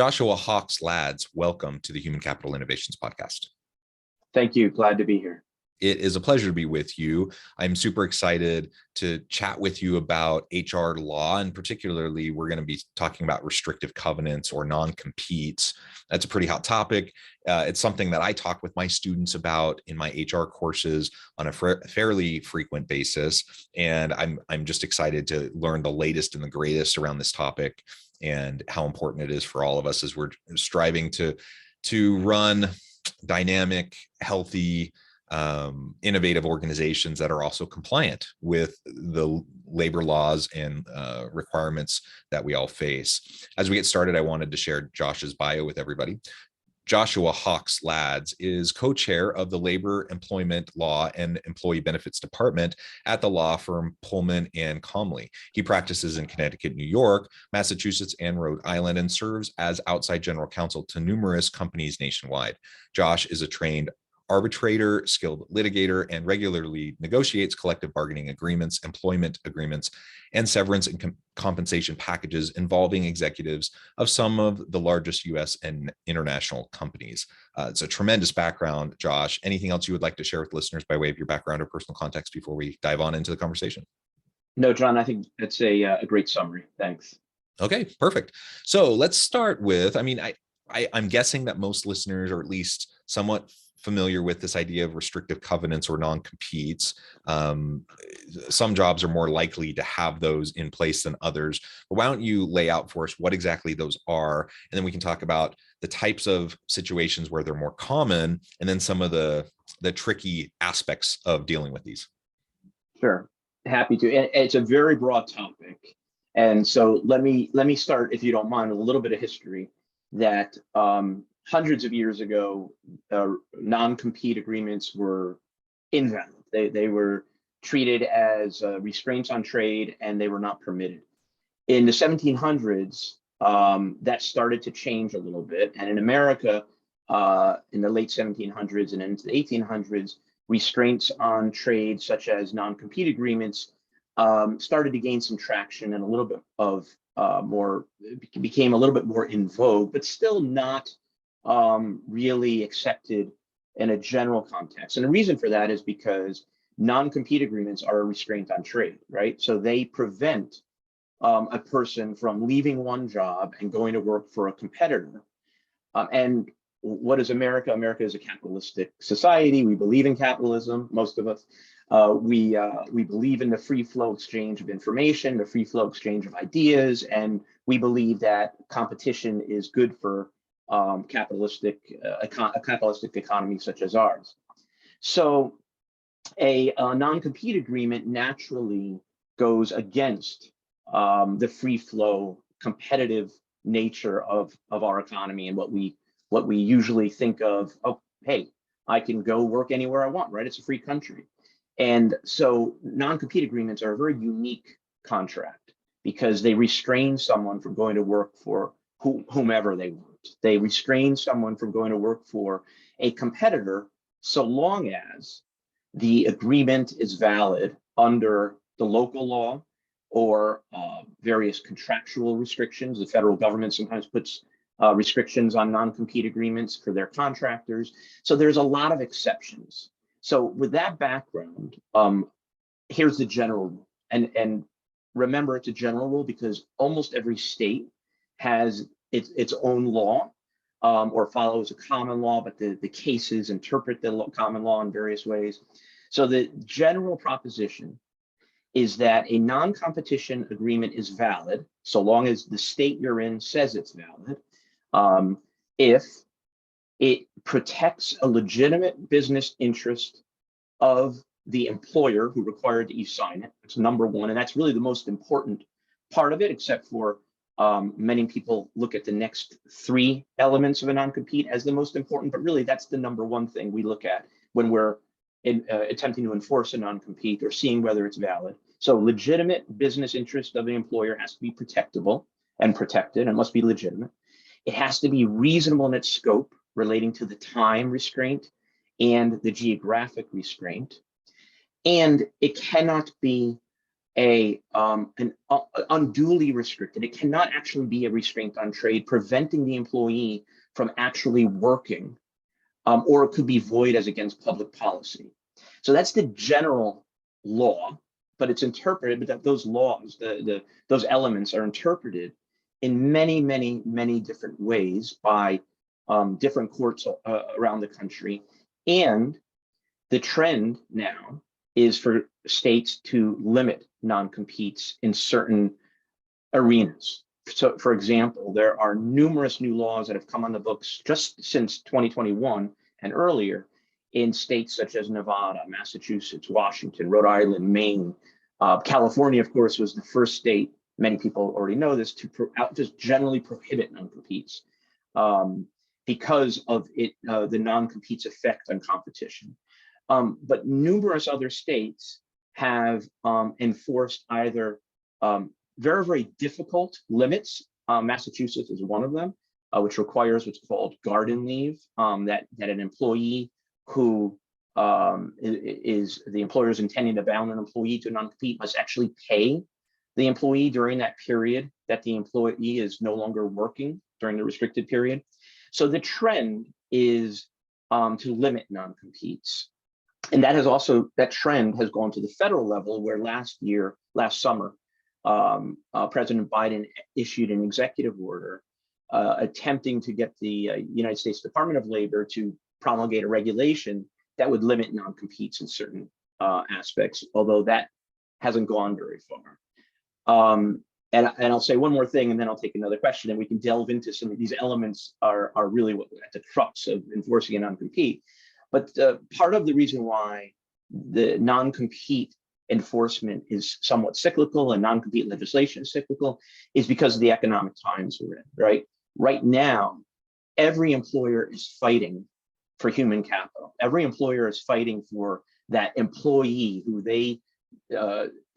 Joshua Hawks Lads, welcome to the Human Capital Innovations Podcast. Thank you. Glad to be here. It is a pleasure to be with you. I'm super excited to chat with you about HR law, and particularly we're going to be talking about restrictive covenants or non-competes. That's a pretty hot topic. It's something that I talk with my students about in my HR courses on a fairly frequent basis, and I'm just excited to learn the latest and the greatest around this topic and how important it is for all of us as we're striving to run dynamic, healthy, innovative organizations that are also compliant with the labor laws and requirements that we all face. As we get started, I wanted to share Josh's bio with everybody. Joshua Hawks Lads is co-chair of the Labor, Employment Law, and Employee Benefits Department at the law firm Pullman and Comley. He practices in Connecticut, New York, Massachusetts, and Rhode Island, and serves as outside general counsel to numerous companies nationwide. Josh is a trained arbitrator, skilled litigator, and regularly negotiates collective bargaining agreements, employment agreements, and severance and compensation packages involving executives of some of the largest U.S. and international companies. It's a tremendous background, Josh. Anything else you would like to share with listeners by way of your background or personal context before we dive on into the conversation? No, John, I think that's a great summary. Thanks. Okay, perfect. So let's start with, I'm guessing that most listeners are at least somewhat familiar with this idea of restrictive covenants or non-competes. Some jobs are more likely to have those in place than others. But why don't you lay out for us what exactly those are, and then we can talk about the types of situations where they're more common, and then some of the tricky aspects of dealing with these. Sure, happy to. And it's a very broad topic, and so let me start, if you don't mind, with a little bit of history. That hundreds of years ago, non-compete agreements were invalid. They were treated as restraints on trade, and they were not permitted. In the 1700s, that started to change a little bit. And in America, in the late 1700s and into the 1800s, restraints on trade, such as non-compete agreements, started to gain some traction and a little bit of became a little bit more in vogue, but still not really accepted in a general context. And the reason for that is because non-compete agreements are a restraint on trade, right? So they prevent a person from leaving one job and going to work for a competitor. And what is America? America is a capitalistic society. We believe in capitalism, most of us. We believe in the free flow exchange of information, the free flow exchange of ideas, and we believe that competition is good for a capitalistic economy such as ours. So a non-compete agreement naturally goes against the free flow competitive nature of our economy and what we usually think of, oh, hey, I can go work anywhere I want, right? It's a free country. And so non-compete agreements are a very unique contract because they restrain someone from going to work for whomever they want. They restrain someone from going to work for a competitor so long as the agreement is valid under the local law or various contractual restrictions. The federal government sometimes puts restrictions on non-compete agreements for their contractors. So there's a lot of exceptions. So with that background, here's the general rule. And remember, it's a general rule because almost every state has its own law or follows a common law, but the cases interpret the common law in various ways. So the general proposition is that a non-competition agreement is valid so long as the state you're in says it's valid, if it protects a legitimate business interest of the employer who required that you sign it. It's number one, and that's really the most important part of it, except for many people look at the next three elements of a non-compete as the most important, but really that's the number one thing we look at when we're attempting to enforce a non-compete or seeing whether it's valid. So legitimate business interest of the employer has to be protectable and protected and must be legitimate. It has to be reasonable in its scope relating to the time restraint and the geographic restraint. And it cannot be unduly restricted. It cannot actually be a restraint on trade, preventing the employee from actually working, or it could be void as against public policy. So that's the general law, but it's interpreted, but that those laws, those elements are interpreted in many, many, many different ways by different courts around the country. And the trend now is for states to limit non-competes in certain arenas. So, for example, there are numerous new laws that have come on the books just since 2021 and earlier in states such as Nevada, Massachusetts, Washington, Rhode Island, Maine. California, of course, was the first state, many people already know this, to just generally prohibit non-competes because of the non-competes effect on competition. But numerous other states have enforced either very, very difficult limits. Massachusetts is one of them, which requires what's called garden leave, that an employee who is the employer is intending to bound an employee to non-compete must actually pay the employee during that period that the employee is no longer working during the restricted period. So the trend is to limit non-competes. And that trend has gone to the federal level, where last summer, President Biden issued an executive order attempting to get the United States Department of Labor to promulgate a regulation that would limit non-competes in certain aspects, although that hasn't gone very far. And I'll say one more thing, and then I'll take another question, and we can delve into some of these elements are really what at the crux of enforcing a non-compete. But part of the reason why the non-compete enforcement is somewhat cyclical and non-compete legislation is cyclical is because of the economic times we're in, right? Right now, every employer is fighting for human capital. Every employer is fighting for that employee who they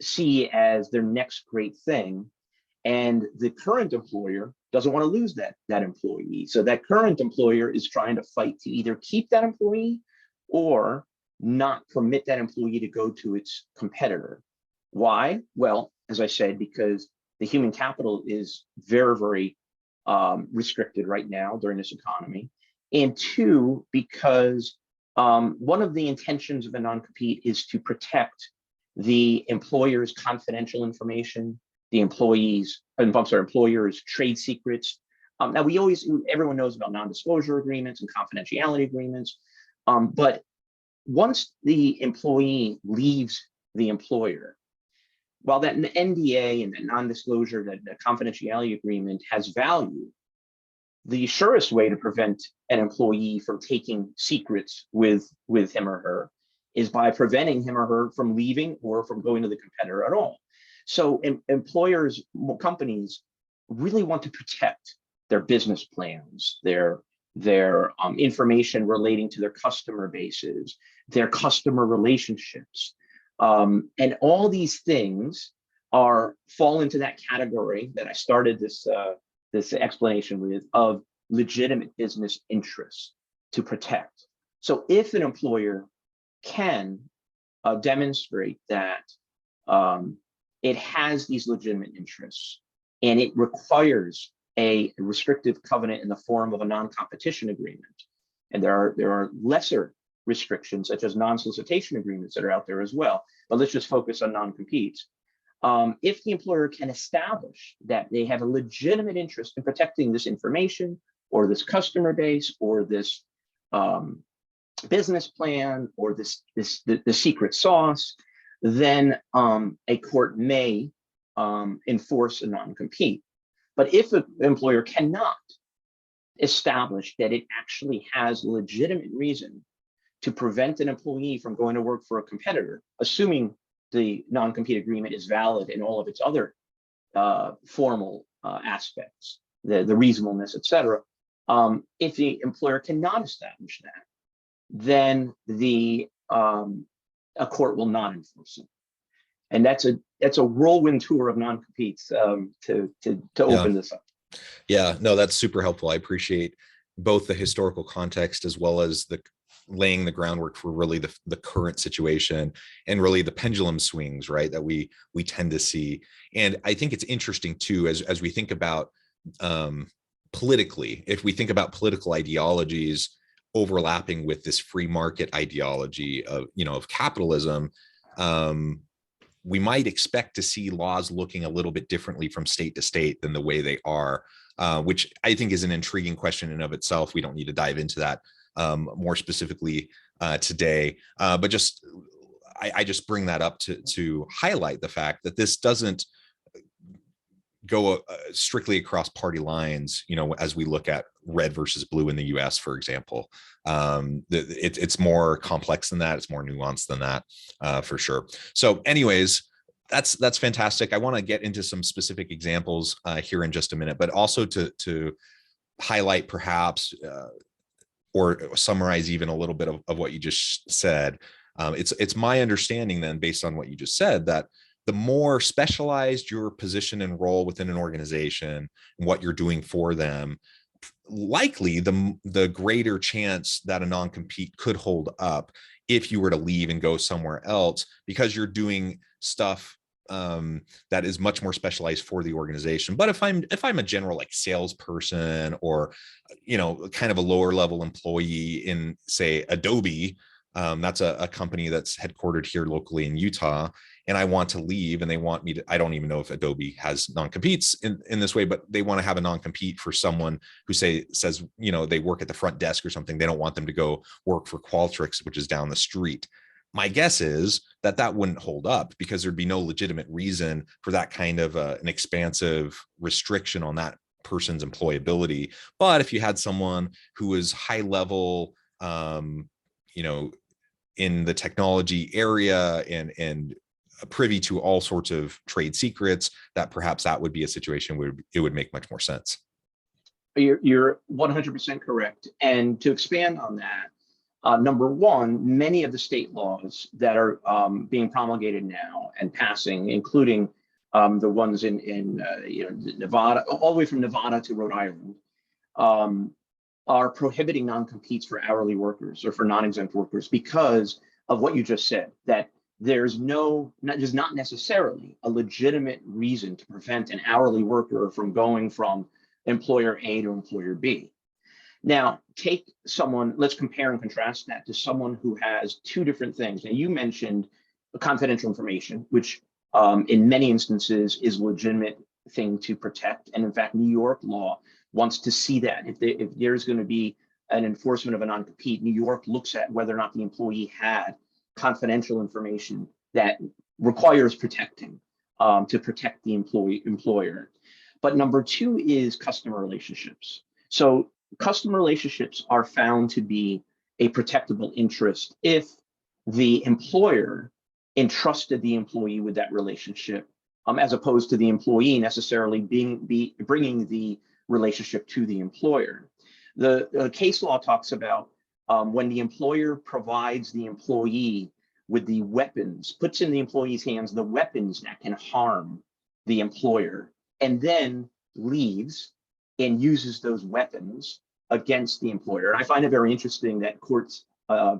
see as their next great thing. And the current employer doesn't want to lose that employee. So that current employer is trying to fight to either keep that employee or not permit that employee to go to its competitor. Why? Well, as I said, because the human capital is very, very restricted right now during this economy. And two, because one of the intentions of a non-compete is to protect the employer's confidential information, the employer's trade secrets. Now everyone knows about non-disclosure agreements and confidentiality agreements, but once the employee leaves the employer, while that NDA and that non-disclosure, that confidentiality agreement has value, the surest way to prevent an employee from taking secrets with him or her is by preventing him or her from leaving or from going to the competitor at all. So employers, companies really want to protect their business plans, their information relating to their customer bases, their customer relationships. And all these things fall into that category that I started this explanation with, of legitimate business interests to protect. So if an employer can demonstrate that it has these legitimate interests and it requires a restrictive covenant in the form of a non-competition agreement, and there are lesser restrictions such as non-solicitation agreements that are out there as well, but let's just focus on non-competes. If the employer can establish that they have a legitimate interest in protecting this information or this customer base or this business plan or the secret sauce, then a court may enforce a non-compete. But if an employer cannot establish that it actually has legitimate reason to prevent an employee from going to work for a competitor, assuming the non-compete agreement is valid in all of its other formal aspects, the reasonableness, et cetera, if the employer cannot establish that, then a court will not enforce it. And that's a whirlwind tour of non-competes to open this up. Yeah, no, that's super helpful. I appreciate both the historical context as well as the laying the groundwork for really the current situation and really the pendulum swings, right, that we tend to see. And I think it's interesting too, as we think about politically, if we think about political ideologies overlapping with this free market ideology of, of capitalism, we might expect to see laws looking a little bit differently from state to state than the way they are, which I think is an intriguing question in and of itself. We don't need to dive into that more specifically today, but I just bring that up to highlight the fact that this doesn't go strictly across party lines, as we look at red versus blue in the US, for example. It's more complex than that. It's more nuanced than that, for sure. So anyways, that's fantastic. I want to get into some specific examples here in just a minute, but also to highlight perhaps or summarize even a little bit of what you just said. It's my understanding then, based on what you just said, that the more specialized your position and role within an organization and what you're doing for them, likely the greater chance that a non-compete could hold up if you were to leave and go somewhere else, because you're doing stuff that is much more specialized for the organization. But if I'm a general like salesperson or kind of a lower level employee in, say, Adobe, that's a company that's headquartered here locally in Utah, and I want to leave and they want me to, I don't even know if Adobe has non-competes in this way, but they want to have a non-compete for someone who says, they work at the front desk or something. They don't want them to go work for Qualtrics, which is down the street. My guess is that wouldn't hold up, because there'd be no legitimate reason for that kind of an expansive restriction on that person's employability. But if you had someone who was high level, in the technology area and privy to all sorts of trade secrets, that perhaps that would be a situation where it would make much more sense. You're 100% correct. And to expand on that, number one, many of the state laws that are being promulgated now and passing, including the ones in Nevada, all the way from Nevada to Rhode Island, are prohibiting non-competes for hourly workers or for non-exempt workers because of what you just said, that there's not necessarily a legitimate reason to prevent an hourly worker from going from employer A to employer B. Now, take someone, let's compare and contrast that to someone who has two different things. Now, you mentioned confidential information, which in many instances is a legitimate thing to protect. And in fact, New York law wants to see that. If there's going to be an enforcement of a non-compete, New York looks at whether or not the employee had confidential information that requires protecting to protect the employer. But number two is customer relationships. So customer relationships are found to be a protectable interest if the employer entrusted the employee with that relationship, as opposed to the employee necessarily bringing the relationship to the employer. The case law talks about when the employer provides the employee with the weapons, puts in the employee's hands the weapons that can harm the employer, and then leaves and uses those weapons against the employer. And I find it very interesting that courts,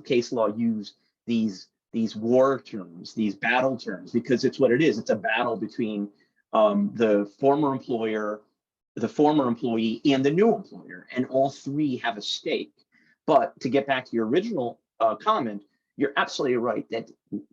case law, use these war terms, these battle terms, because it's what it is. It's a battle between the former employer, the former employee, and the new employer, and all three have a stake. But to get back to your original comment, you're absolutely right that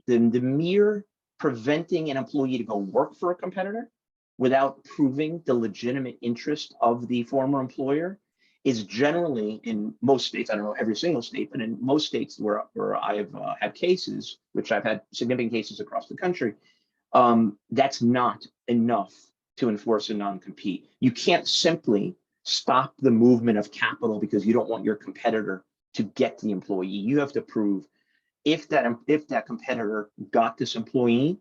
the mere preventing an employee to go work for a competitor without proving the legitimate interest of the former employer is generally, in most states, I don't know every single state, but in most states where I have had cases, which I've had significant cases across the country, that's not enough to enforce a non-compete. You can't simply stop the movement of capital because you don't want your competitor to get the employee. You have to prove if that competitor got this employee,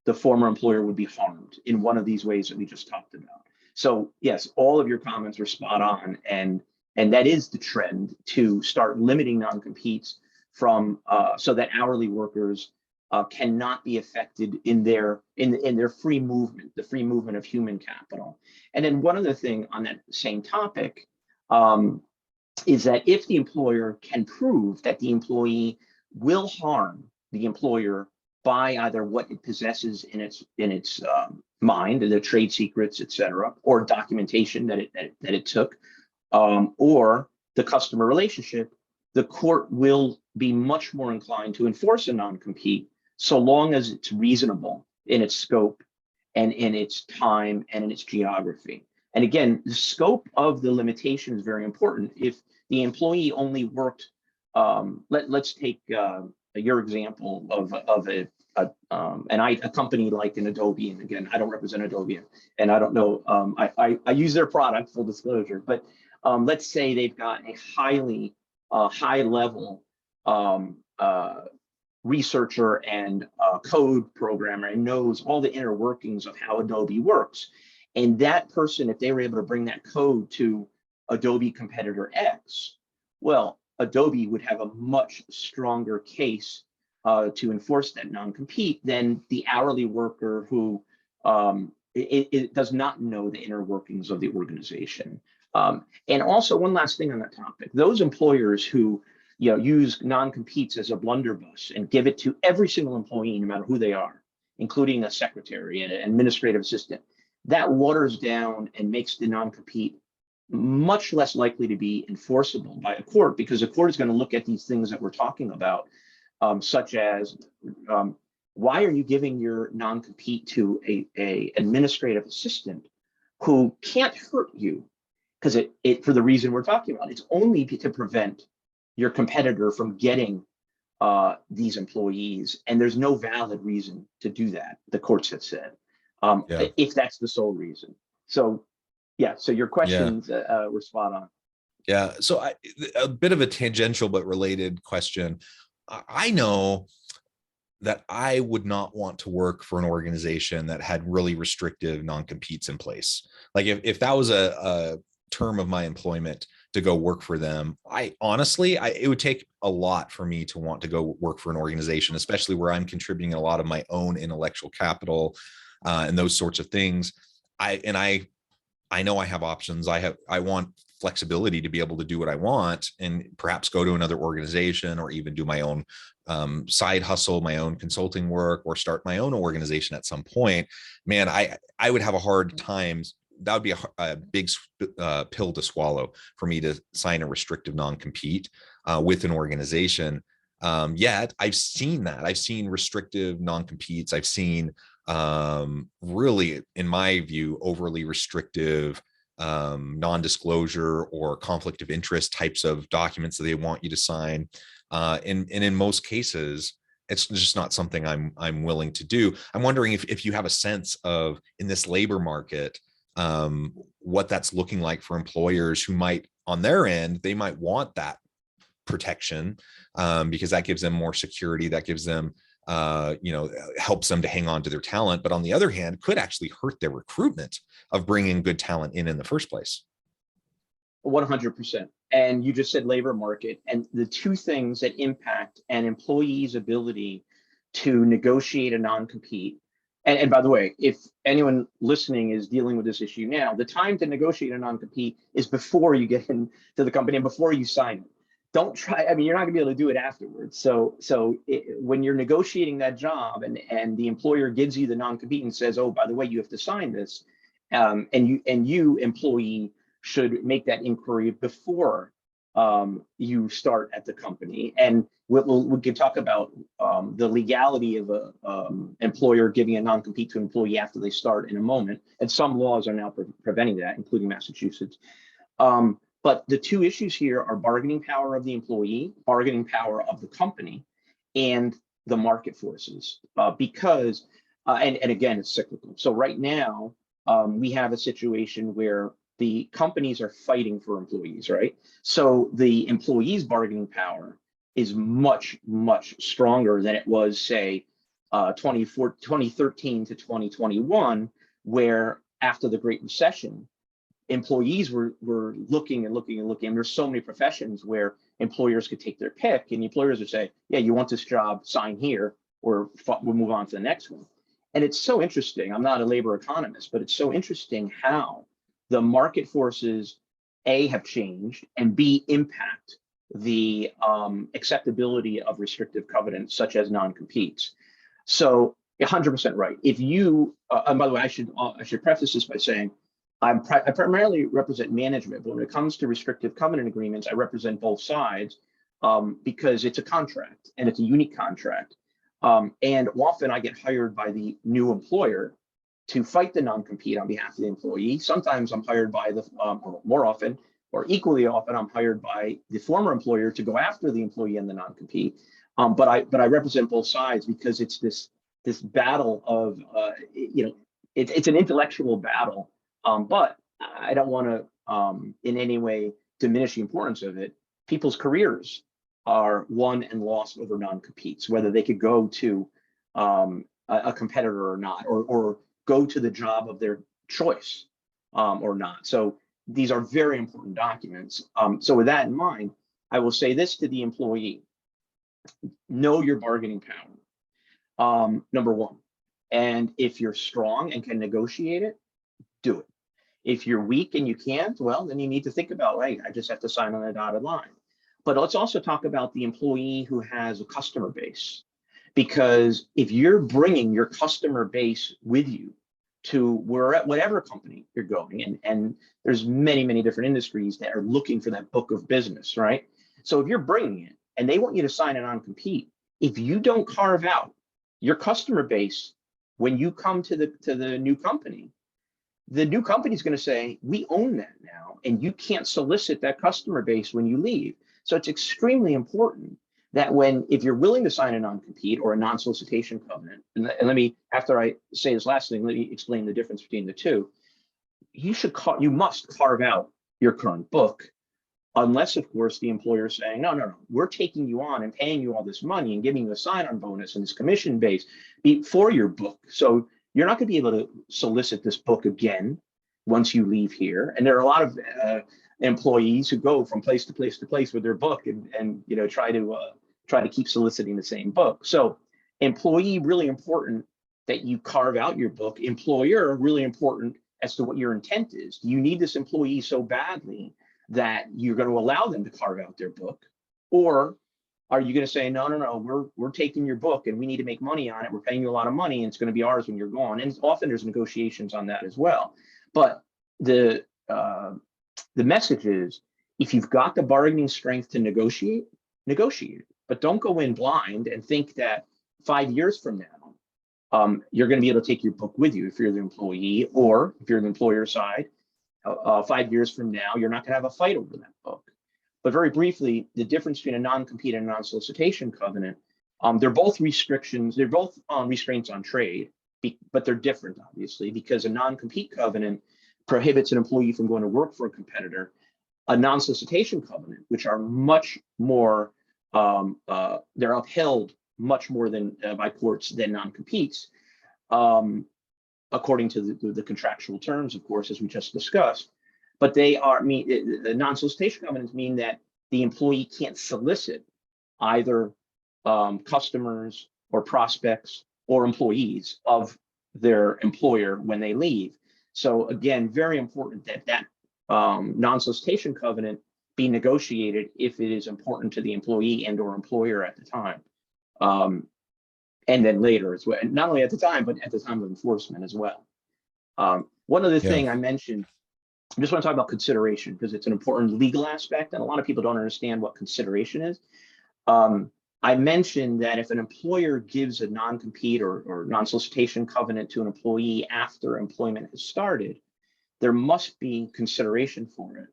the former employer would be harmed in one of these ways that we just talked about. So yes, all of your comments are spot on, and that is the trend, to start limiting non-competes from so that hourly workers cannot be affected in their free movement, the free movement of human capital. And then one other thing on that same topic, is that if the employer can prove that the employee will harm the employer by either what it possesses in its mind, the trade secrets, et cetera, or documentation that it took, or the customer relationship, the court will be much more inclined to enforce a non-compete so long as it's reasonable in its scope and in its time and in its geography. And again, the scope of the limitation is very important. If the employee only worked, let's take your example of a company like an Adobe, and again, I don't represent Adobe, and I don't know, I use their product, full disclosure, but let's say they've got a highly high level researcher and code programmer and knows all the inner workings of how Adobe works. And that person, if they were able to bring that code to Adobe competitor X, well, Adobe would have a much stronger case to enforce that non-compete than the hourly worker who it does not know the inner workings of the organization. And also, one last thing on that topic: those employers who use non-competes as a blunderbuss and give it to every single employee, no matter who they are, including a secretary and an administrative assistant, that waters down and makes the non-compete much less likely to be enforceable by a court, because the court is going to look at these things that we're talking about, such as why are you giving your non-compete to a administrative assistant who can't hurt you? Because it for the reason we're talking about, it's only to prevent your competitor from getting these employees, and there's no valid reason to do that, the courts have said, if that's the sole reason. So yeah, so your questions were spot on. Yeah, so a bit of a tangential but related question. I know that I would not want to work for an organization that had really restrictive non-competes in place. Like if that was a term of my employment to go work for them, I honestly, it would take a lot for me to want to go work for an organization, especially where I'm contributing a lot of my own intellectual capital and those sorts of things. I know I have options. I want flexibility to be able to do what I want and perhaps go to another organization or even do my own side hustle, my own consulting work, or start my own organization at some point. Man, I would have a hard time. That would be a big pill to swallow for me to sign a restrictive non-compete with an organization. Yet I've seen that. I've seen restrictive non-competes. I've seen really, in my view, overly restrictive non-disclosure or conflict of interest types of documents that they want you to sign. And in most cases, it's just not something I'm willing to do. I'm wondering if you have a sense of, in this labor market, what that's looking like for employers who might, on their end, they might want that protection because that gives them more security, that gives them helps them to hang on to their talent, but on the other hand, could actually hurt their recruitment of bringing good talent in the first place. 100%. And you just said labor market, and the two things that impact an employee's ability to negotiate a non-compete. And by the way, if anyone listening is dealing with this issue now, the time to negotiate a non-compete is before you get into the company and before you sign it. Don't try, I mean, you're not gonna be able to do it afterwards. So when you're negotiating that job and the employer gives you the non-compete and says, oh, by the way, you have to sign this, and you employee should make that inquiry before you start at the company. And we can talk about the legality of a employer giving a non-compete to an employee after they start in a moment. And some laws are now preventing that, including Massachusetts. But the two issues here are bargaining power of the employee, bargaining power of the company, and the market forces. Because, and again, it's cyclical. So right now, we have a situation where the companies are fighting for employees, right? So the employees' bargaining power is much, much stronger than it was, say, 2013 to 2021, where after the Great Recession, employees were looking and looking and looking. And there's so many professions where employers could take their pick, and the employers would say, yeah, you want this job, sign here, or we'll move on to the next one. And it's so interesting. I'm not a labor economist, but it's so interesting how the market forces A, have changed, and B, impact the acceptability of restrictive covenants such as non-competes. So 100% right. If you, and by the way, I should preface this by saying I primarily represent management, but when it comes to restrictive covenant agreements, I represent both sides because it's a contract and it's a unique contract. And often I get hired by the new employer to fight the non-compete on behalf of the employee. Sometimes I'm hired by the, or more often, or equally often, I'm hired by the former employer to go after the employee in the non-compete. But I represent both sides because it's this battle of, it's an intellectual battle. But I don't want to in any way diminish the importance of it. People's careers are won and lost over non-competes, whether they could go to a competitor or not, or go to the job of their choice or not. So these are very important documents. So with that in mind, I will say this to the employee: know your bargaining power, number one. And if you're strong and can negotiate it, do it. If you're weak and you can't, well, then you need to think about, hey, I just have to sign on a dotted line. But let's also talk about the employee who has a customer base, because if you're bringing your customer base with you to whatever company you're going, and there's many different industries that are looking for that book of business, right? So if you're bringing it and they want you to sign a non-compete, if you don't carve out your customer base when you come to the new company, the new company is going to say, we own that now, and you can't solicit that customer base when you leave. So it's extremely important that if you're willing to sign a non-compete or a non-solicitation covenant, and let me, after I say this last thing, let me explain the difference between the two. You must carve out your current book, unless, of course, the employer is saying, no, we're taking you on and paying you all this money and giving you a sign-on bonus and this commission base for your book. So you're not going to be able to solicit this book again once you leave here. And there are a lot of employees who go from place to place to place with their book and try to keep soliciting the same book. So employee, really important that you carve out your book. Employer, really important as to what your intent is. Do you need this employee so badly that you're going to allow them to carve out their book? Or are you going to say, no, we're taking your book and we need to make money on it. We're paying you a lot of money and it's going to be ours when you're gone. And often there's negotiations on that as well. But the message is, if you've got the bargaining strength to negotiate it. But don't go in blind and think that 5 years from now, you're going to be able to take your book with you if you're the employee, or if you're the employer side, 5 years from now, you're not going to have a fight over that book. But very briefly, the difference between a non-compete and a non-solicitation covenant, they're both restrictions, they're both restraints on trade, but they're different, obviously, because a non-compete covenant prohibits an employee from going to work for a competitor. A non-solicitation covenant, which are much more, they're upheld much more than by courts than non-competes, according to the contractual terms, of course, as we just discussed. But the non-solicitation covenants mean that the employee can't solicit either customers or prospects or employees of their employer when they leave. So again, very important that non-solicitation covenant be negotiated if it is important to the employee and or employer at the time. And then later as well, not only at the time, but at the time of enforcement as well. One other thing I mentioned, I just want to talk about consideration because it's an important legal aspect and a lot of people don't understand what consideration is. I mentioned that if an employer gives a non-compete or non-solicitation covenant to an employee after employment has started, there must be consideration for it.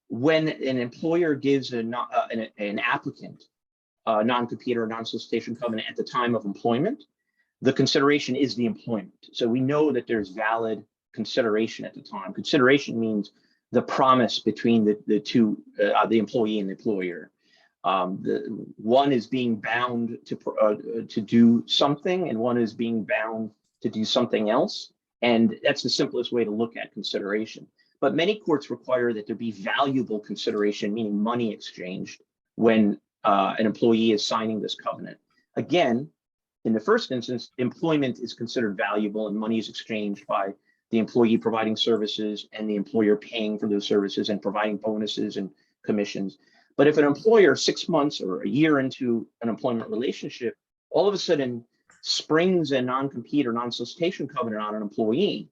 When an employer gives an applicant a non-compete or non-solicitation covenant at the time of employment, the consideration is the employment. So we know that there's valid consideration at the time. Consideration means the promise between the two, the employee and the employer. The one is being bound to do something, and one is being bound to do something else. And that's the simplest way to look at consideration. But many courts require that there be valuable consideration, meaning money exchanged, when an employee is signing this covenant. Again, in the first instance, employment is considered valuable and money is exchanged by the employee providing services and the employer paying for those services and providing bonuses and commissions. But if an employer 6 months or a year into an employment relationship, all of a sudden springs a non-compete or non-solicitation covenant on an employee,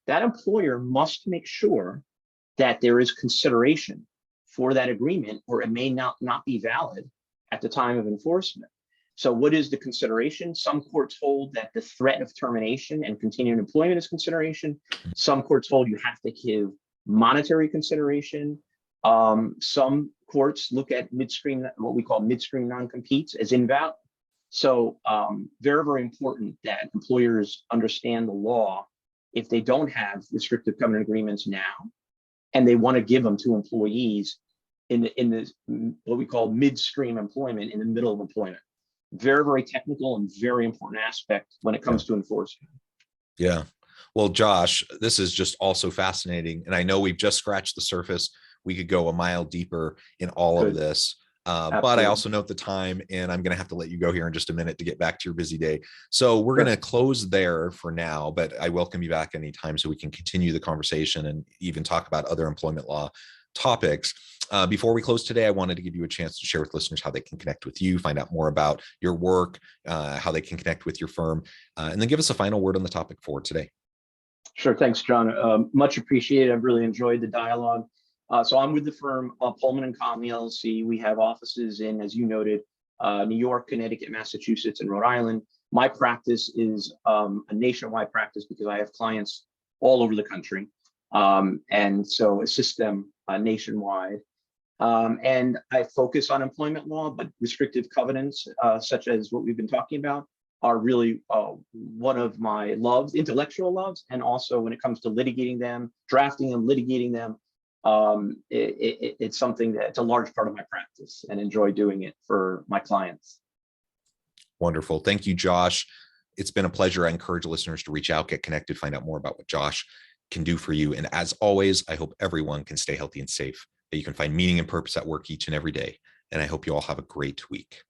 that employer must make sure that there is consideration for that agreement, or it may not be valid at the time of enforcement. So what is the consideration? Some courts hold that the threat of termination and continuing employment is consideration. Some courts hold you have to give monetary consideration. Some courts look at midstream, what we call midstream non-competes, as invalid. So very, very important that employers understand the law. If they don't have restrictive covenant agreements now, and they want to give them to employees in this what we call midstream employment, in the middle of employment. Very, very technical and very important aspect when it comes to enforcement. Yeah. Well, Josh, this is just also fascinating. And I know we've just scratched the surface. We could go a mile deeper in all of this. But I also note the time, and I'm going to have to let you go here in just a minute to get back to your busy day. So we're going to close there for now, but I welcome you back anytime so we can continue the conversation and even talk about other employment law topics. Before we close today, I wanted to give you a chance to share with listeners how they can connect with you, find out more about your work, how they can connect with your firm, and then give us a final word on the topic for today. Sure. Thanks, John. Much appreciated. I've really enjoyed the dialogue. So I'm with the firm Pullman and Conley LLC. We have offices in, as you noted, New York, Connecticut, Massachusetts, and Rhode Island. My practice is a nationwide practice because I have clients all over the country, and so assist them nationwide. And I focus on employment law, but restrictive covenants, such as what we've been talking about, are really one of my loves, intellectual loves, and also when it comes to litigating them, drafting them, litigating them. It's something that's a large part of my practice, and enjoy doing it for my clients. Wonderful. Thank you, Josh. It's been a pleasure. I encourage listeners to reach out, get connected, find out more about what Josh can do for you. And as always, I hope everyone can stay healthy and safe, that you can find meaning and purpose at work each and every day. And I hope you all have a great week.